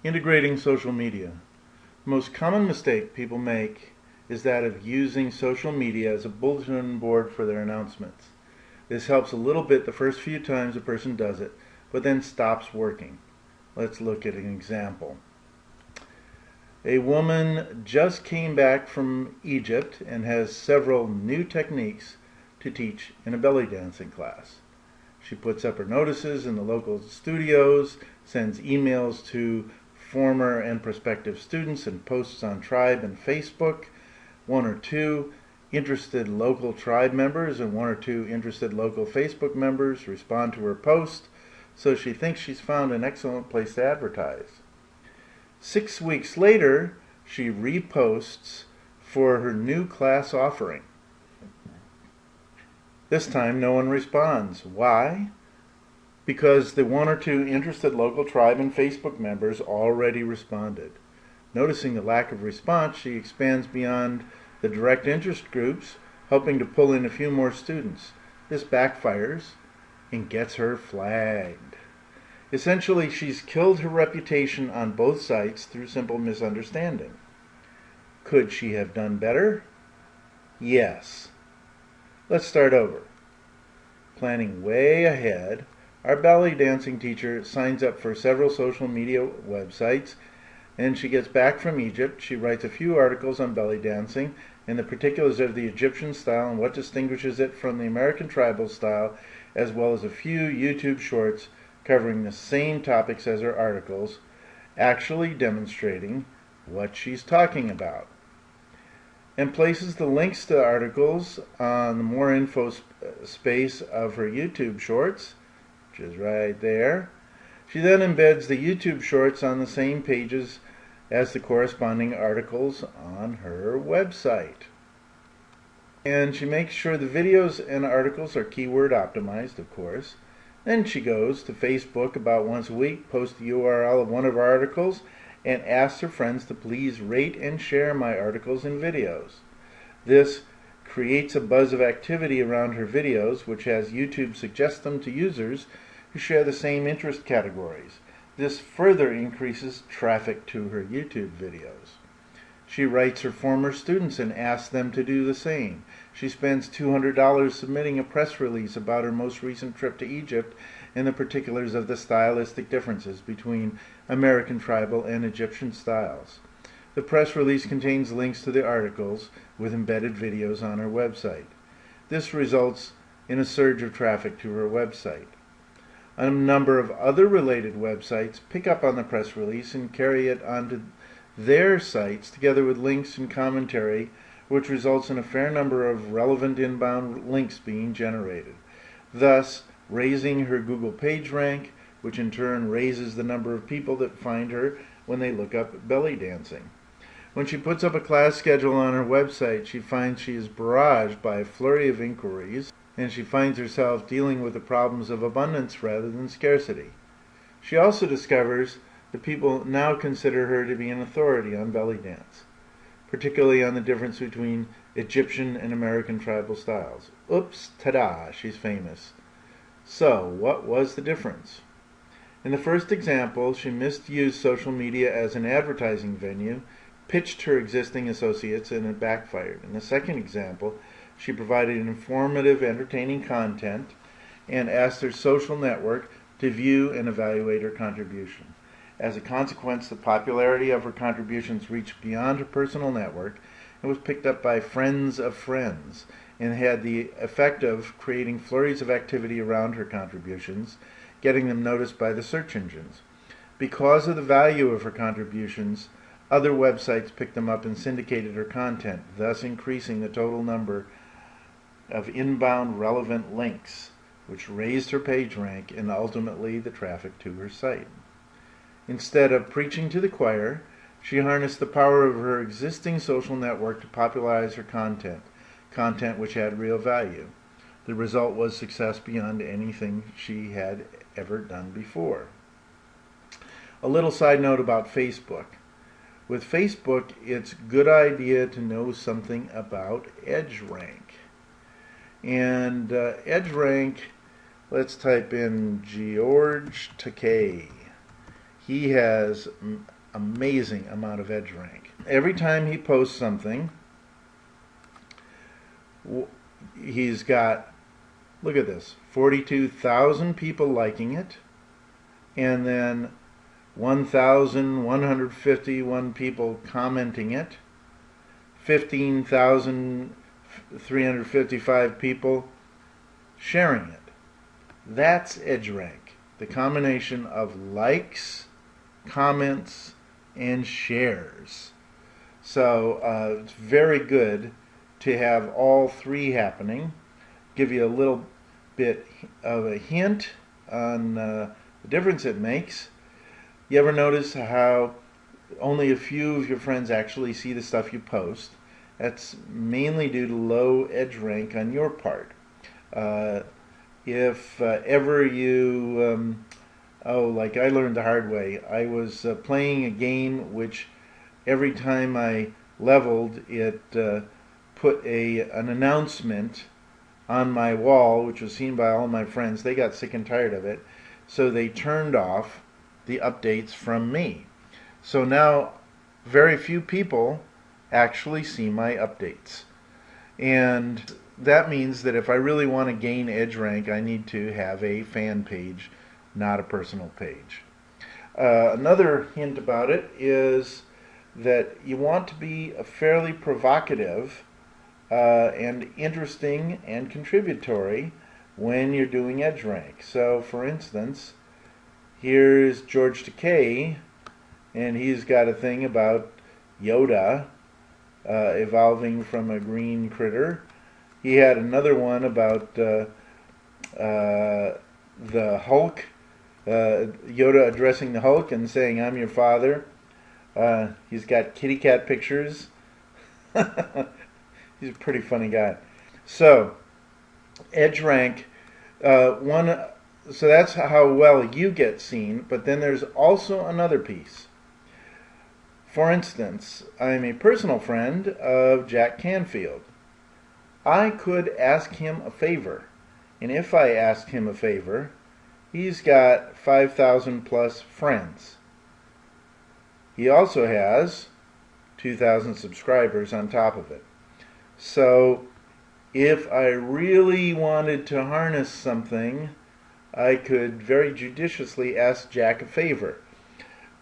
Integrating social media. The most common mistake people make is that of using social media as a bulletin board for their announcements. This helps a little bit the first few times a person does it, but then stops working. Let's look at an example. A woman just came back from Egypt and has several new techniques to teach in a belly dancing class. She puts up her notices in the local studios, sends emails to former and prospective students, and posts on Tribe and Facebook. One or two interested local Tribe members and one or two interested local Facebook members respond to her post, so she thinks she's found an excellent place to advertise. 6 weeks later, she reposts for her new class offering. This time no one responds. Why? Because the one or two interested local Tribe and Facebook members already responded. Noticing the lack of response, she expands beyond the direct interest groups, hoping to pull in a few more students. This backfires and gets her flagged. Essentially, she's killed her reputation on both sites through simple misunderstanding. Could she have done better? Yes. Let's start over. Planning way ahead, our belly dancing teacher signs up for several social media websites, and she gets back from Egypt. She writes a few articles on belly dancing and the particulars of the Egyptian style and what distinguishes it from the American tribal style, as well as a few YouTube shorts covering the same topics as her articles, actually demonstrating what she's talking about, and places the links to the articles on the more info space of her YouTube shorts, which is right there. She then embeds the YouTube shorts on the same pages as the corresponding articles on her website. And she makes sure the videos and articles are keyword optimized, of course. Then she goes to Facebook about once a week, posts the URL of one of her articles, and asks her friends to please rate and share my articles and videos. This creates a buzz of activity around her videos, which has YouTube suggest them to users who share the same interest categories. This further increases traffic to her YouTube videos. She writes her former students and asks them to do the same. She spends $200 submitting a press release about her most recent trip to Egypt and the particulars of the stylistic differences between American tribal and Egyptian styles. The press release contains links to the articles with embedded videos on her website. This results in a surge of traffic to her website. A number of other related websites pick up on the press release and carry it onto their sites together with links and commentary, which results in a fair number of relevant inbound links being generated, thus raising her Google page rank, which in turn raises the number of people that find her when they look up belly dancing. When she puts up a class schedule on her website, she finds she is barraged by a flurry of inquiries, and she finds herself dealing with the problems of abundance rather than scarcity. She also discovers that people now consider her to be an authority on belly dance, particularly on the difference between Egyptian and American tribal styles. Oops, ta-da, she's famous. So, what was the difference? In the first example, she misused social media as an advertising venue, pitched her existing associates, and it backfired. In the second example, she provided informative, entertaining content and asked her social network to view and evaluate her contribution. As a consequence, the popularity of her contributions reached beyond her personal network and was picked up by friends of friends, and had the effect of creating flurries of activity around her contributions, getting them noticed by the search engines. Because of the value of her contributions, other websites picked them up and syndicated her content, thus increasing the total number of inbound relevant links, which raised her page rank and ultimately the traffic to her site. Instead of preaching to the choir, she harnessed the power of her existing social network to popularize her content which had real value. The result was success beyond anything she had ever done before. A little side note about Facebook. With Facebook, it's a good idea to know something about EdgeRank. And EdgeRank, let's type in George Takei. he has amazing amount of EdgeRank. Every time he posts something, he's got, look at this, 42,000 people liking it, and then 1,151 people commenting it, 15,355 people sharing it. That's EdgeRank, the combination of likes, comments, and shares. So it's very good to have all three happening. Give you a little bit of a hint on the difference it makes. You ever notice how only a few of your friends actually see the stuff you post? That's mainly due to low EdgeRank on your part. If ever you, like I learned the hard way, I was playing a game which every time I leveled, it put an announcement on my wall, which was seen by all my friends. They got sick and tired of it, so they turned off the updates from me. So now very few people actually see my updates. And that means that if I really want to gain EdgeRank, I need to have a fan page, not a personal page. Another hint about it is that you want to be fairly provocative and interesting and contributory when you're doing EdgeRank. So, for instance, here's George Takei, and he's got a thing about Yoda evolving from a green critter. He had another one about the Hulk, Yoda addressing the Hulk and saying, "I'm your father." He's got kitty cat pictures. He's a pretty funny guy. So, EdgeRank, so that's how well you get seen, but then there's also another piece. For instance, I'm a personal friend of Jack Canfield. I could ask him a favor, and if I asked him a favor, he's got 5,000 plus friends. He also has 2,000 subscribers on top of it. So if I really wanted to harness something, I could very judiciously ask Jack a favor.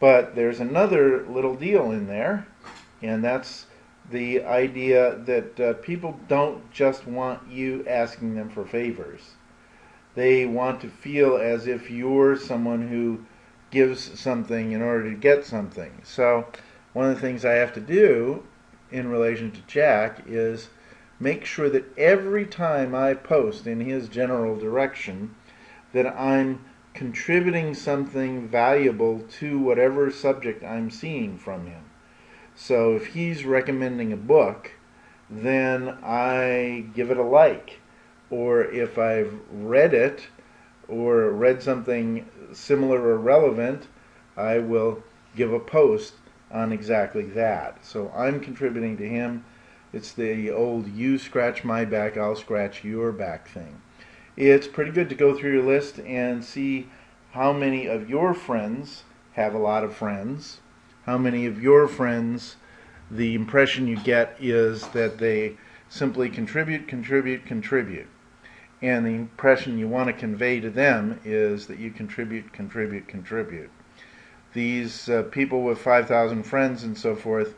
But there's another little deal in there, and that's the idea that people don't just want you asking them for favors. They want to feel as if you're someone who gives something in order to get something. So one of the things I have to do in relation to Jack is make sure that every time I post in his general direction that I'm contributing something valuable to whatever subject I'm seeing from him. So if he's recommending a book, then I give it a like. Or if I've read it or read something similar or relevant, I will give a post on exactly that. So I'm contributing to him. It's the old "you scratch my back, I'll scratch your back" thing. It's pretty good to go through your list and see how many of your friends have a lot of friends, how many of your friends the impression you get is that they simply contribute, and the impression you want to convey to them is that you contribute. These people with 5,000 friends and so forth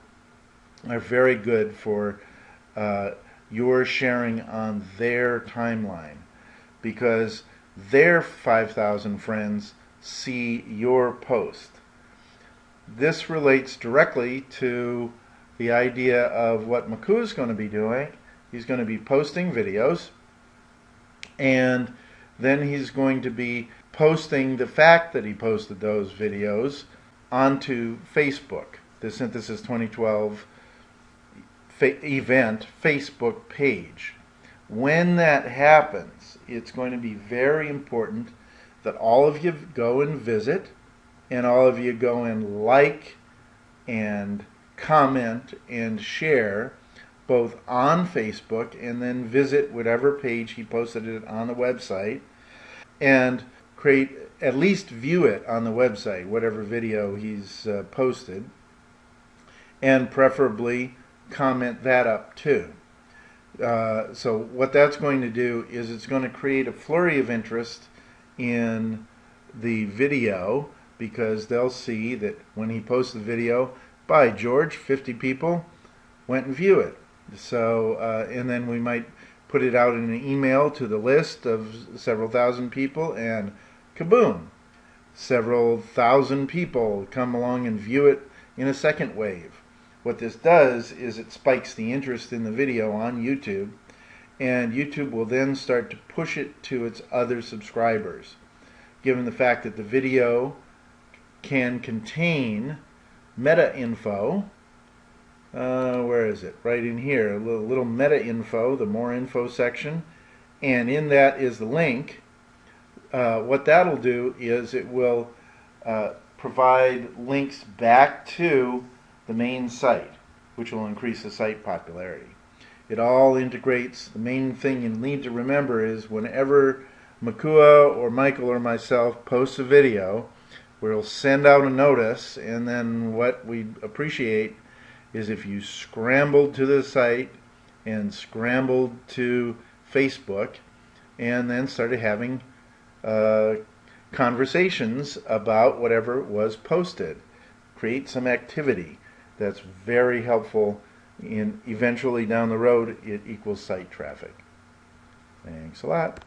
are very good for your sharing on their timeline, because their 5,000 friends see your post. This relates directly to the idea of what Makku is going to be doing. He's going to be posting videos, and then he's going to be posting the fact that he posted those videos onto Facebook, the Synthesis 2012 event Facebook page. When that happens, it's going to be very important that all of you go and visit, and all of you go and like and comment and share both on Facebook, and then visit whatever page he posted it on the website, and create at least view it on the website, whatever video he's posted, and preferably comment that up too. So what that's going to do is it's going to create a flurry of interest in the video, because they'll see that when he posts the video, by George, 50 people went and view it. So and then we might put it out in an email to the list of several thousand people, and kaboom, several thousand people come along and view it in a second wave. What this does is it spikes the interest in the video on YouTube, and YouTube will then start to push it to its other subscribers. Given the fact that the video can contain meta info, where is it? Right in here, a little meta info, the more info section, and in that is the link. What that'll do is it will provide links back to the main site, which will increase the site popularity. It all integrates. The main thing you need to remember is whenever Makua or Michael or myself posts a video, we'll send out a notice, and then what we appreciate is if you scrambled to the site and scrambled to Facebook and then started having conversations about whatever was posted. Create some activity. That's very helpful in eventually down the road it equals site traffic. Thanks a lot.